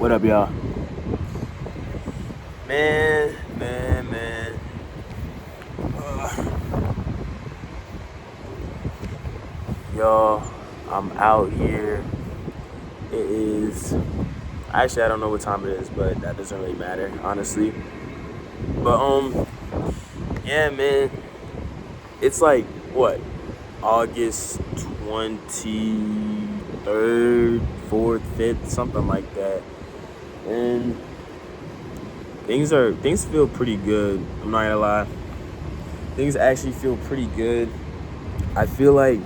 What up, y'all? Man. Y'all, I'm out here. It is. Actually, I don't know what time it is, but that doesn't really matter, honestly. But, yeah, man. It's like, what? August 23rd, 4th, 5th, something like that. And things feel pretty good. I'm not gonna lie. Things actually feel pretty good. I feel like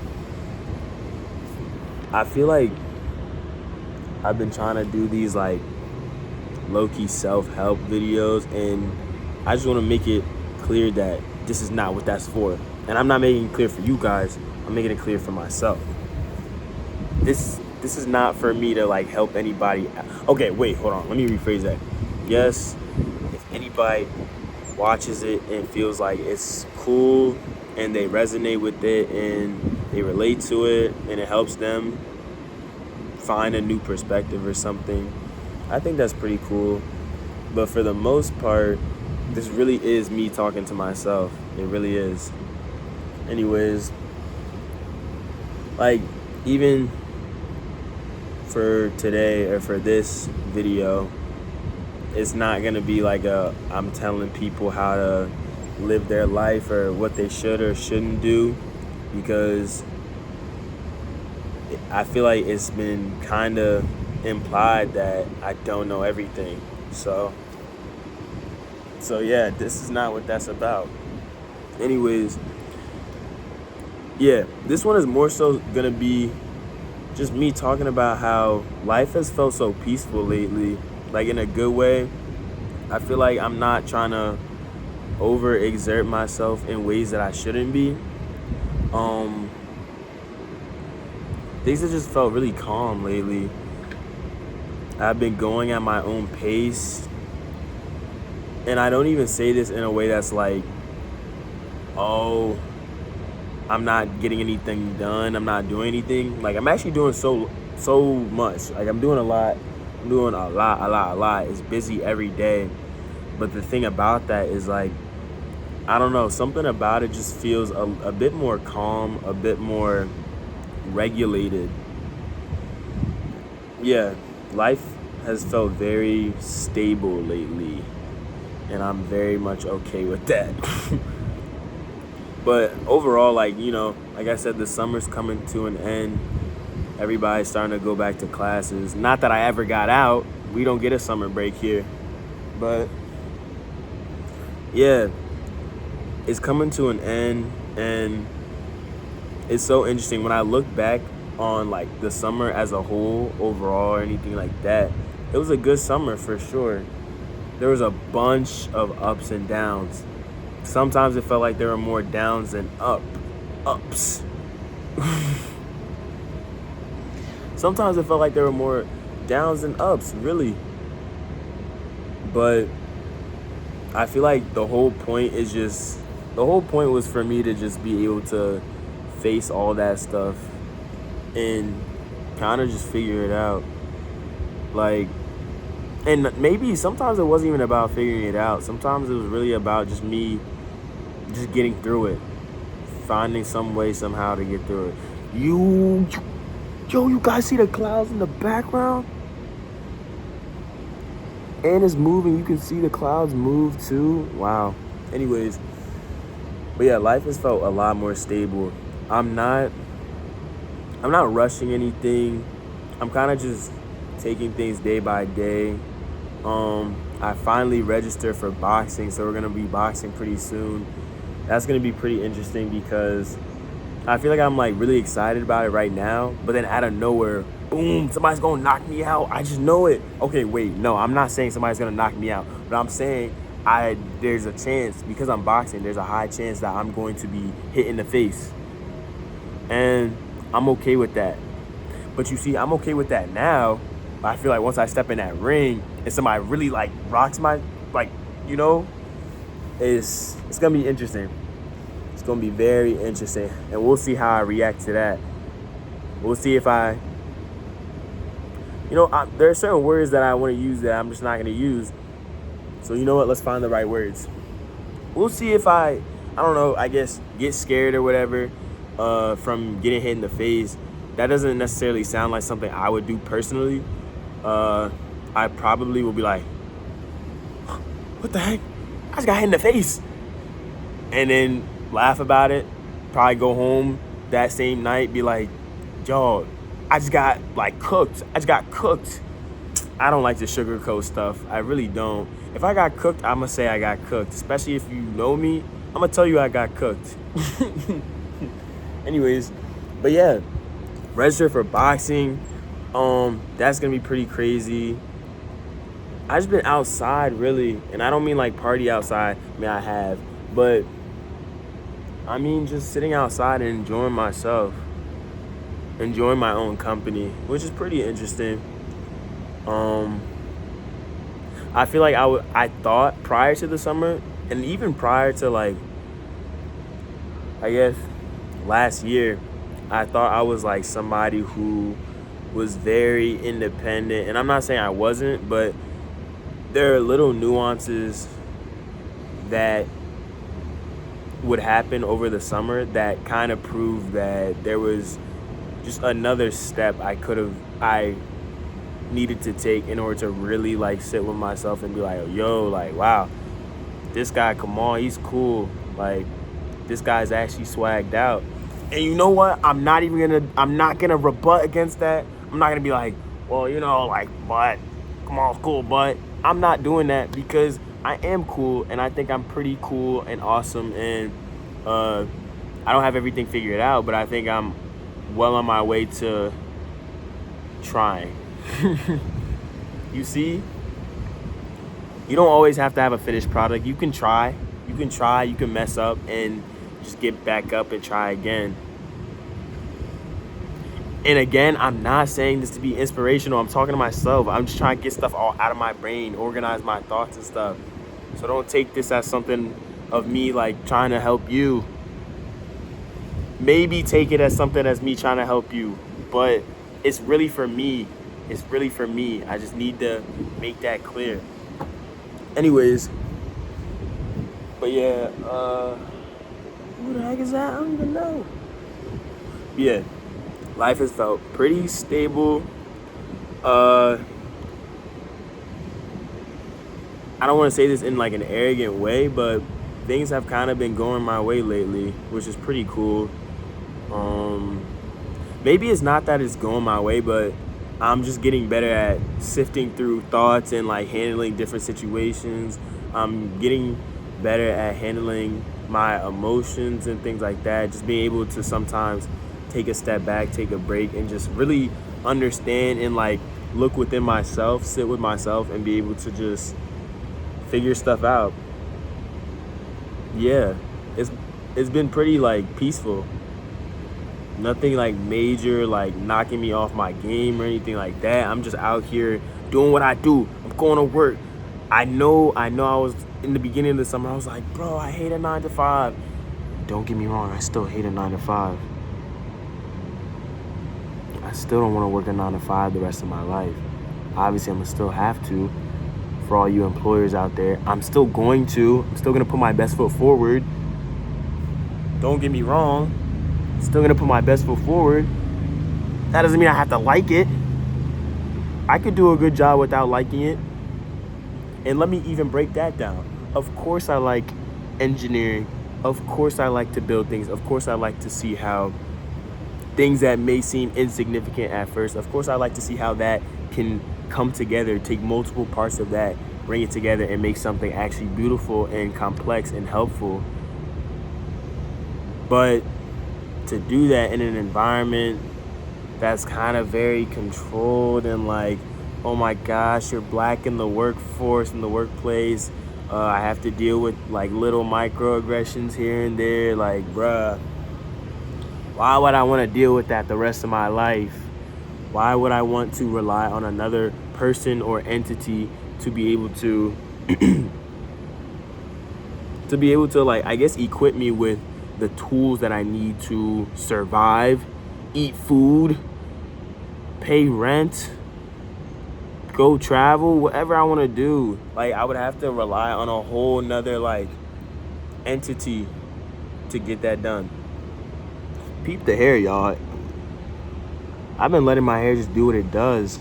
I've been trying to do these like low-key self-help videos, and I just want to make it clear that this is not what that's for. And I'm not making it clear for you guys. I'm making it clear for myself. This is not for me to like help anybody. Okay, wait, hold on. Let me rephrase that. Yes, if anybody watches it and feels like it's cool and they resonate with it and they relate to it and it helps them find a new perspective or something, I think that's pretty cool. But for the most part, this really is me talking to myself. It really is. Anyways, like, even for today or for this video, it's not gonna be like I'm telling people how to live their life or what they should or shouldn't do, because I feel like it's been kind of implied that I don't know everything. So yeah, this is not what that's about. Anyways, yeah, this one is more so gonna be just me talking about how life has felt so peaceful lately, like in a good way. I feel like I'm not trying to overexert myself in ways that I shouldn't be. Things have just felt really calm lately. I've been going at my own pace. And I don't even say this in a way that's like, oh, I'm not getting anything done, I'm not doing anything. Like, I'm actually doing so much. Like, I'm doing a lot. I'm doing a lot. It's busy every day. But the thing about that is, like, I don't know, something about it just feels a bit more calm, a bit more regulated. Yeah, life has felt very stable lately, and I'm very much okay with that. But overall, like, like I said, the summer's coming to an end. Everybody's starting to go back to classes. Not that I ever got out. We don't get a summer break here. But yeah, it's coming to an end, and it's so interesting when I look back on like the summer as a whole, overall, or anything like that. It was a good summer for sure. There was a bunch of ups and downs. Sometimes it felt like there were more downs than ups. Sometimes it felt like there were more downs than ups, really. But I feel like the whole point was for me to just be able to face all that stuff and kind of just figure it out. Like, and maybe sometimes it wasn't even about figuring it out. Sometimes it was really about just me just getting through it, finding some way somehow to get through it. You guys see the clouds in the background? And it's moving. You can see the clouds move too. Wow. Anyways, but yeah, life has felt a lot more stable. I'm not rushing anything. I'm kind of just taking things day by day. I finally registered for boxing, so we're gonna be boxing pretty soon. That's gonna be pretty interesting because I feel like I'm like really excited about it right now, but then out of nowhere, boom, somebody's gonna knock me out. I just know it. Okay, wait, no, I'm not saying somebody's gonna knock me out, but I'm saying there's a chance, because I'm boxing, there's a high chance that I'm going to be hit in the face. And I'm okay with that. But you see, I'm okay with that now. But I feel like once I step in that ring and somebody really like rocks my, like, it's gonna be interesting. It's gonna be very interesting, and we'll see how I react to that. We'll see if I There are certain words that I want to use that I'm just not going to use. So you know what? Let's find the right words. We'll see if I don't know, I guess get scared or whatever from getting hit in the face. That doesn't necessarily sound like something I would do personally. I probably will be like, what the heck? I just got hit in the face. And then laugh about it. Probably go home that same night, be like, yo, I just got cooked. I just got cooked. I don't like to sugarcoat stuff. I really don't. If I got cooked, I'm going to say I got cooked. Especially if you know me, I'm going to tell you I got cooked. Anyways, but yeah, register for boxing. That's going to be pretty crazy. I just been outside, really. And I don't mean like party outside. I mean, I have. But I mean just sitting outside and enjoying myself. Enjoying my own company, which is pretty interesting. I feel like I thought prior to the summer, and even prior to I guess last year, I thought I was like somebody who was very independent. And I'm not saying I wasn't, but there are little nuances that would happen over the summer that kind of proved that there was just another step I needed to take in order to really sit with myself and be like, yo, wow, this guy, come on, he's cool. This guy's actually swagged out. And you know what? I'm not gonna rebut against that. I'm not gonna be like, well, but come on, cool, but I'm not doing that because I am cool and I think I'm pretty cool and awesome, and I don't have everything figured out, but I think I'm well on my way to trying. You see, you don't always have to have a finished product. You can try, you can mess up and just get back up and try again. And again, I'm not saying this to be inspirational. I'm talking to myself. I'm just trying to get stuff all out of my brain, organize my thoughts and stuff. So don't take this as something of me trying to help you. Maybe take it as something as me trying to help you, but it's really for me. It's really for me. I just need to make that clear. Anyways, but yeah, who the heck is that? I don't even know. Yeah, life has felt pretty stable. I don't want to say this in an arrogant way, but things have kind of been going my way lately, which is pretty cool. Maybe it's not that it's going my way, but I'm just getting better at sifting through thoughts and handling different situations. I'm getting better at handling my emotions and things like that. Just being able to sometimes take a step back, take a break, and just really understand and look within myself, sit with myself, and be able to just figure stuff out. Yeah, it's been pretty peaceful. Nothing major knocking me off my game or anything like that. I'm just out here doing what I do. I'm going to work. I know I was in the beginning of the summer, I was like, bro, I hate a 9 to 5. Don't get me wrong, I still hate a 9 to 5. I still don't want to work a 9 to 5 the rest of my life. Obviously, I'm gonna still have to. For all you employers out there, I'm still going to put my best foot forward. Don't get me wrong. Still gonna put my best foot forward. That doesn't mean I have to like it. I could do a good job without liking it. And let me even break that down. Of course I like engineering. Of course I like to build things. Of course I like to see how things that may seem insignificant at first, of course I like to see how that can come together, take multiple parts of that, bring it together and make something actually beautiful and complex and helpful. But to do that in an environment that's kind of very controlled and oh my gosh, you're black in the workforce, in the workplace, I have to deal with little microaggressions here and there, bruh, why would I want to deal with that the rest of my life? Why would I want to rely on another person or entity to be able to I guess equip me with the tools that I need to survive, eat food, pay rent, go travel, whatever I want to do. Like, I would have to rely on a whole nother, like, entity to get that done. Peep the hair, y'all. I've been letting my hair just do what it does.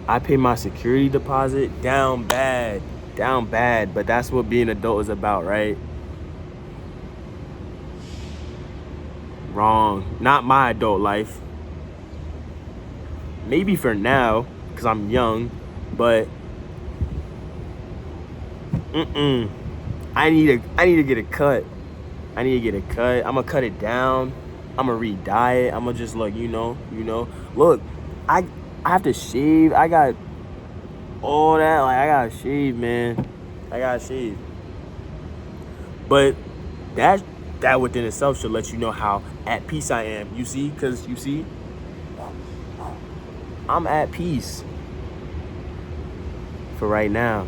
I pay my security deposit down bad, but that's what being an adult is about, right? Wrong. Not my adult life. Maybe for now, because I'm young, but I need to get a cut. I'm gonna cut it down. I'm gonna re-dye it. I'm gonna just look, look, I have to shave. I got all that. Like, I gotta shave, man. But that within itself should let you know how at peace I am. You see? Because you see, I'm at peace for right now.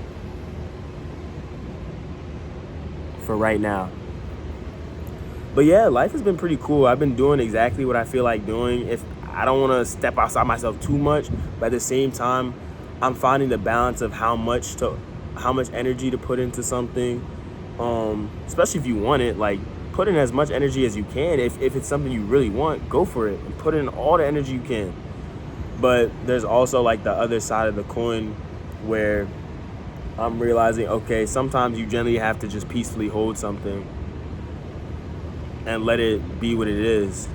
But yeah, life has been pretty cool. I've been doing exactly what I feel like doing. If I don't want to step outside myself too much, but at the same time, I'm finding the balance of how much energy to put into something. Especially if you want it, like, put in as much energy as you can. If it's something you really want, go for it and put in all the energy you can. But there's also, like, the other side of the coin where I'm realizing, okay, sometimes you generally have to just peacefully hold something and let it be what it is.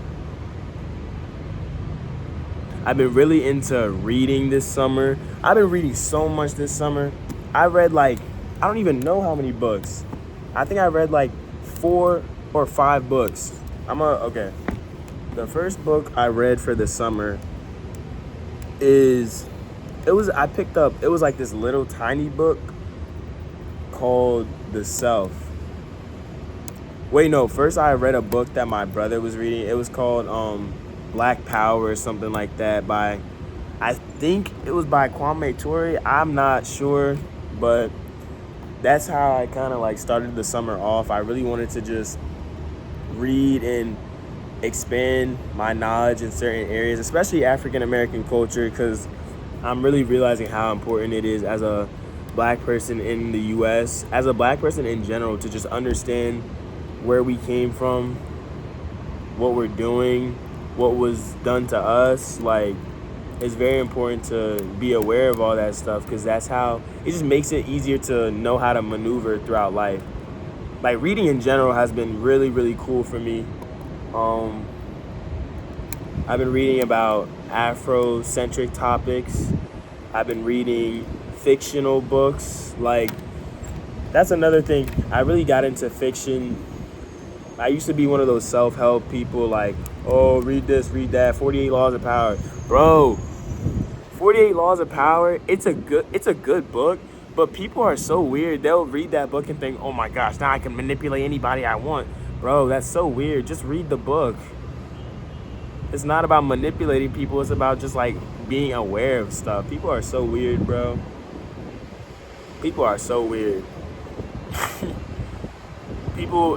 I've been really into reading this summer. I've been reading so much this summer. I read, like, I don't even know how many books. I think I read like 4 or 5 books. Okay. The first book I read for the summer it was like this little tiny book called The Self. Wait, no, first I read a book that my brother was reading. It was called Black Power or something like that I think it was by Kwame Ture. I'm not sure, but that's how I kind of like started the summer off. I really wanted to just read and expand my knowledge in certain areas, especially African American culture, because I'm really realizing how important it is as a black person in the US, as a black person in general, to just understand where we came from, what we're doing, what was done to us. Like, it's very important to be aware of all that stuff, because that's how it just makes it easier to know how to maneuver throughout life. Like, reading in general has been really, really cool for me. I've been reading about Afrocentric topics. I've been reading fictional books. Like, that's another thing. I really got into fiction. I used to be one of those self-help people, like, oh, read this, read that, 48 Laws of Power. Bro, 48 Laws of Power, it's a good book, but people are so weird. They'll read that book and think, oh my gosh, now I can manipulate anybody I want. Bro, that's so weird. Just read the book. It's not about manipulating people. It's about just, like, being aware of stuff. People are so weird, bro. People are so weird.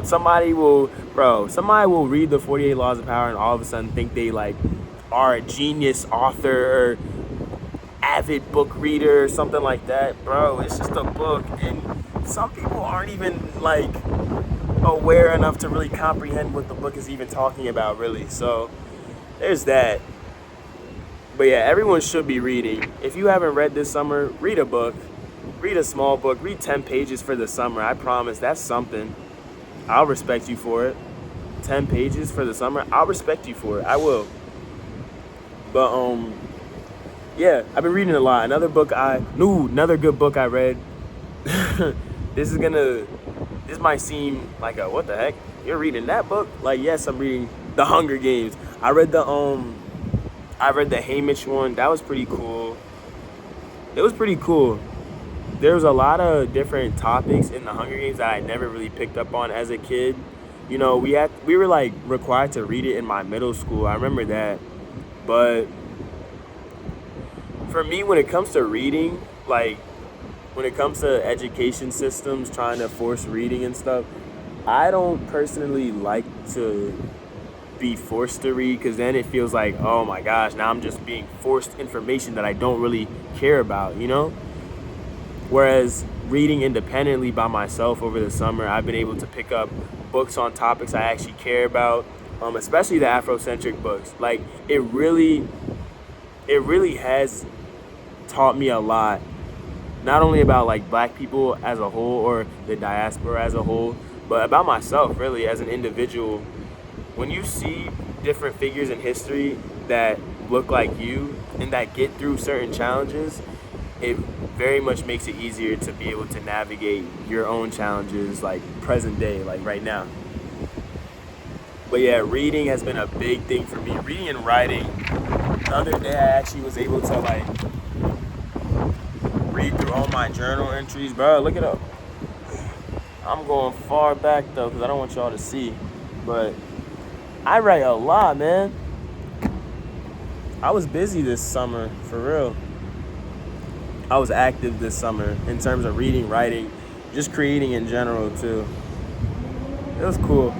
Somebody will read the 48 Laws of Power and all of a sudden think they, like, are a genius author or avid book reader or something like that. Bro, it's just a book, and some people aren't even, like, aware enough to really comprehend what the book is even talking about, really. So there's that. But yeah, everyone should be reading. If you haven't read this summer, read a book. Read a small book. Read 10 pages for the summer. I promise, that's something. I'll respect you for it. 10 pages for the summer, I'll respect you for it. I will. But yeah, I've been reading a lot. Another good book I read. This might seem like a what the heck? You're reading that book? Like, yes, I'm reading The Hunger Games. I read the Haymitch one. That was pretty cool. It was pretty cool. There was a lot of different topics in the Hunger Games that I never really picked up on as a kid. You know, we were like required to read it in my middle school. I remember that. But for me, when it comes to reading, like when it comes to education systems trying to force reading and stuff, I don't personally like to be forced to read, because then it feels like, oh my gosh, now I'm just being forced information that I don't really care about, you know? Whereas reading independently by myself over the summer, I've been able to pick up books on topics I actually care about, especially the Afrocentric books. Like, it really has taught me a lot, not only about like black people as a whole or the diaspora as a whole, but about myself really as an individual. When you see different figures in history that look like you and that get through certain challenges, it very much makes it easier to be able to navigate your own challenges, like present day, like right now. But yeah, reading has been a big thing for me. Reading and writing. The other day I actually was able to like read through all my journal entries. Bro, look it up. I'm going far back though, because I don't want y'all to see. But I write a lot, man. I was busy this summer, for real. I was active this summer in terms of reading, writing, just creating in general too. It was cool.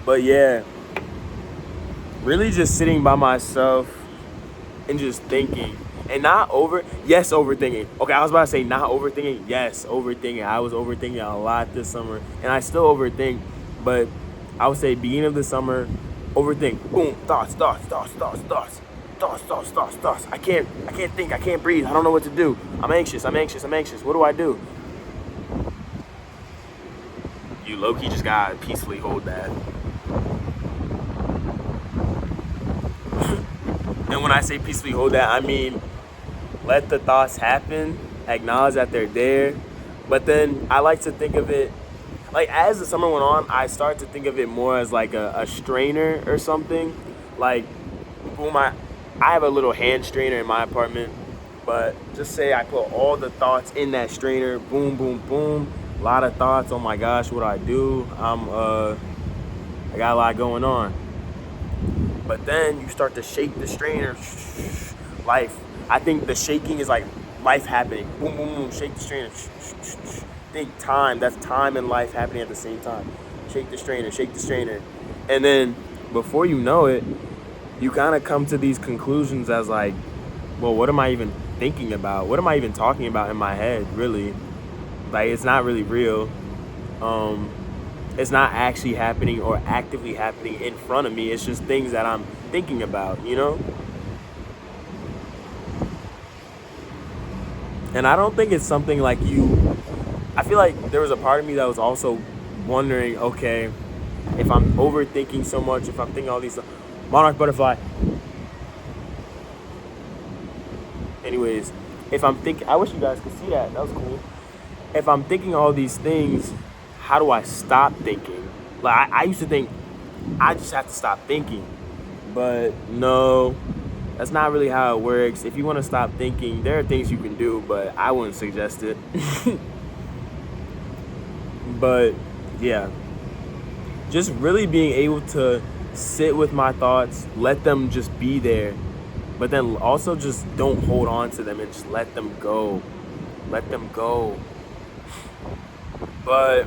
But yeah, really just sitting by myself and just thinking. And not overthinking. Okay, I was about to say not overthinking. Yes, overthinking. I was overthinking a lot this summer. And I still overthink. But I would say beginning of the summer, overthink. Boom, thoughts. I can't think, I can't breathe. I don't know what to do. I'm anxious. What do I do? You low-key just gotta peacefully hold that. And when I say peacefully hold that, I mean let the thoughts happen, acknowledge that they're there. But then I like to think of it, like as the summer went on, I started to think of it more as like a strainer or something. Like, boom, I have a little hand strainer in my apartment, but just say I put all the thoughts in that strainer, boom, boom, boom, a lot of thoughts, oh my gosh, what do I do? I got a lot going on. But then you start to shake the strainer, life. I think the shaking is like life happening. Boom, boom, boom, shake the strainer. Think time, that's time and life happening at the same time. Shake the strainer. And then before you know it, you kind of come to these conclusions as like, well, what am I even thinking about? What am I even talking about in my head, really? Like, it's not really real. It's not actually happening or actively happening in front of me. It's just things that I'm thinking about, you know? And I don't think it's something like I feel like there was a part of me that was also wondering, okay, if I'm overthinking so much, if I'm thinking all these stuff, monarch butterfly. Anyways, if I'm thinking, I wish you guys could see that. That was cool. If I'm thinking all these things, how do I stop thinking? Like, I used to think I just have to stop thinking. But no, that's not really how it works. If you want to stop thinking, there are things you can do, but I wouldn't suggest it. But yeah, just really being able to sit with my thoughts, let them just be there, but then also just don't hold on to them and just let them go. But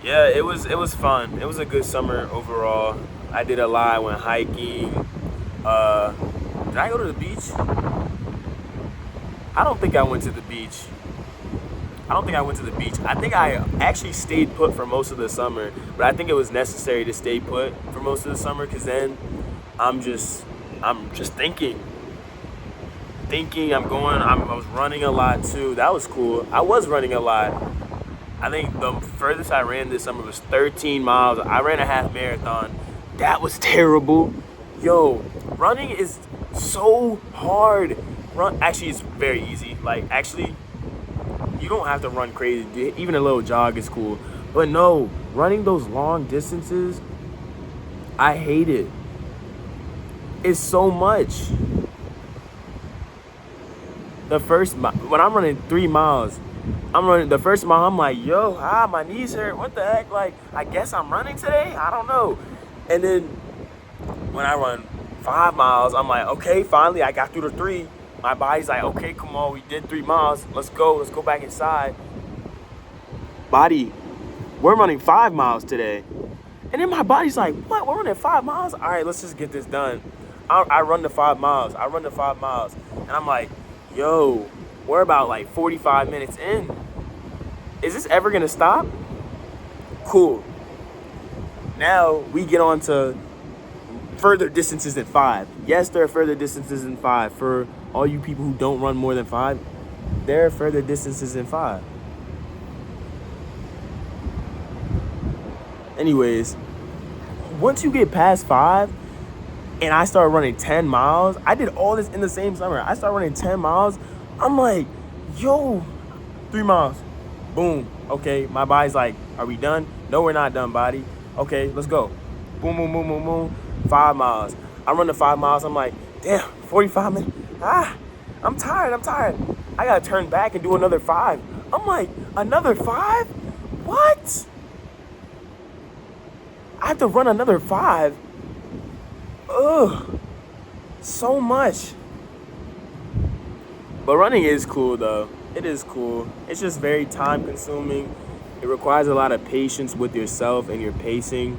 yeah, it was fun. It was a good summer overall. I did a lot. I went hiking. Did I go to the beach? I don't think I went to the beach. I think I actually stayed put for most of the summer, but I think it was necessary to stay put for most of the summer, because then I'm just thinking. I was running a lot too. That was cool. I was running a lot. I think the furthest I ran this summer was 13 miles. I ran a half marathon. That was terrible. Yo, running is so hard. Actually, it's very easy. Like, actually, you don't have to run crazy. Even a little jog is cool. But no, running those long distances, I hate it. It's so much. When I'm running 3 miles, the first mile, I'm like, yo, my knees hurt. What the heck? Like, I guess I'm running today? I don't know. And then when I run 5 miles, I'm like, okay, finally, I got through the 3. My body's like, okay, come on, we did 3 miles. Let's go back inside. body, we're running 5 miles today. And then my body's like, what? We're running 5 miles? All right, let's just get this done. I run the 5 miles. And I'm like, yo, we're about like 45 minutes in. Is this ever gonna stop? Cool. Now we get on to further distances than 5. Yes, there are further distances than 5. For all you people who don't run more than 5, there are further distances than 5. Anyways, once you get past 5 and I start running 10 miles, I did all this in the same summer. I started running 10 miles. I'm like, yo, 3 miles. Boom. Okay, my body's like, are we done? No, we're not done, body. Okay, let's go. Boom, boom, boom, boom, boom. 5 miles. I run the 5 miles. I'm like, damn, 45 minutes. I'm tired. I gotta turn back and do another 5. I'm like, another 5? What? I have to run another 5. Ugh, so much. But running is cool though. It is cool. It's just very time consuming. It requires a lot of patience with yourself and your pacing.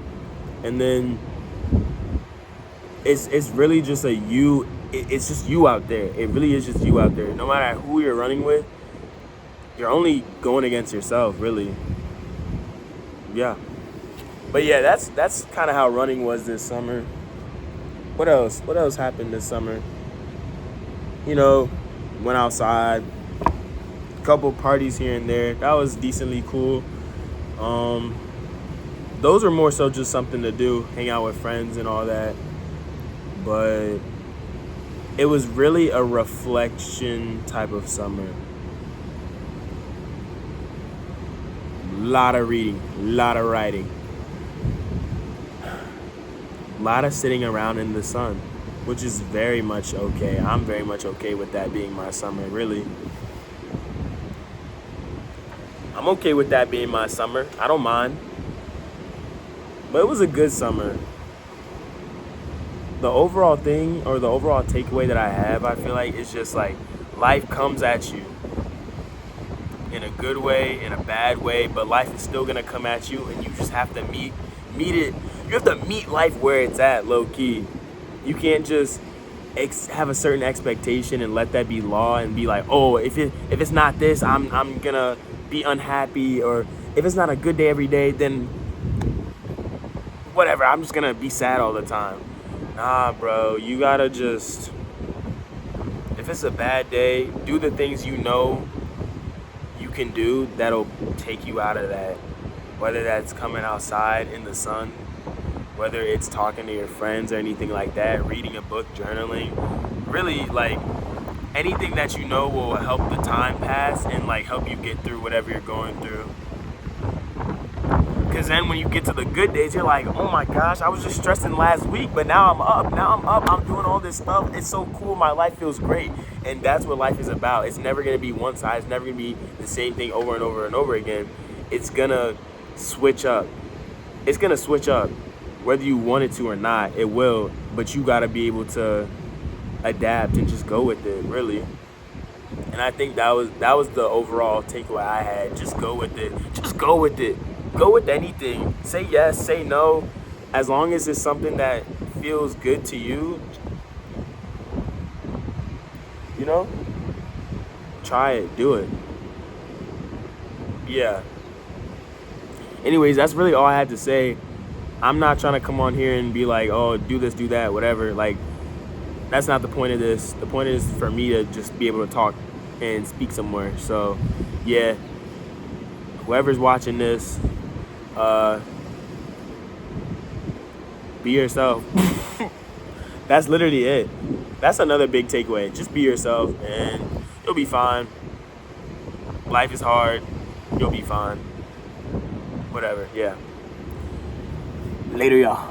And then it's really just it's just you out there. It really is just you out there. No matter who you're running with, you're only going against yourself, really. Yeah. But yeah, that's kind of how running was this summer. What else? What else happened this summer? You know, went outside, a couple parties here and there. That was decently cool. Those are more so just something to do, hang out with friends and all that. But it was really a reflection type of summer. Lot of reading, lot of writing. A lot of sitting around in the sun, which is very much okay. I'm very much okay with that being my summer, really. I'm okay with that being my summer. I don't mind. But it was a good summer. The overall thing, or the overall takeaway that I have, I feel like, is just like life comes at you in a good way, in a bad way, but life is still gonna come at you, and you just have to meet it. You have to meet life where it's at, low key. You can't just have a certain expectation and let that be law and be like, oh, if it's not this, I'm gonna be unhappy, or if it's not a good day every day, then whatever, I'm just gonna be sad all the time. Nah, bro, you gotta just, if it's a bad day, do the things you know you can do that'll take you out of that. Whether that's coming outside in the sun, whether it's talking to your friends or anything like that, reading a book, journaling, really like anything that you know will help the time pass and like help you get through whatever you're going through. Because then when you get to the good days, you're like, oh my gosh, I was just stressing last week, but now I'm up, I'm doing all this stuff. It's so cool, my life feels great. And that's what life is about. It's never gonna be one size, it's never gonna be the same thing over and over and over again. It's gonna switch up. It's gonna switch up. Whether you want it to or not, it will, but you gotta be able to adapt and just go with it, really. And I think that was the overall takeaway I had. Just go with it. Just go with it. Go with anything. Say yes, say no. As long as it's something that feels good to you, you know, try it, do it. Yeah. Anyways, that's really all I had to say. I'm not trying to come on here and be like, oh, do this, do that, whatever. Like, that's not the point of this. The point is for me to just be able to talk and speak somewhere. So, yeah, whoever's watching this, be yourself. That's literally it. That's another big takeaway. Just be yourself and you'll be fine. Life is hard. You'll be fine. Whatever, yeah. Later, y'all.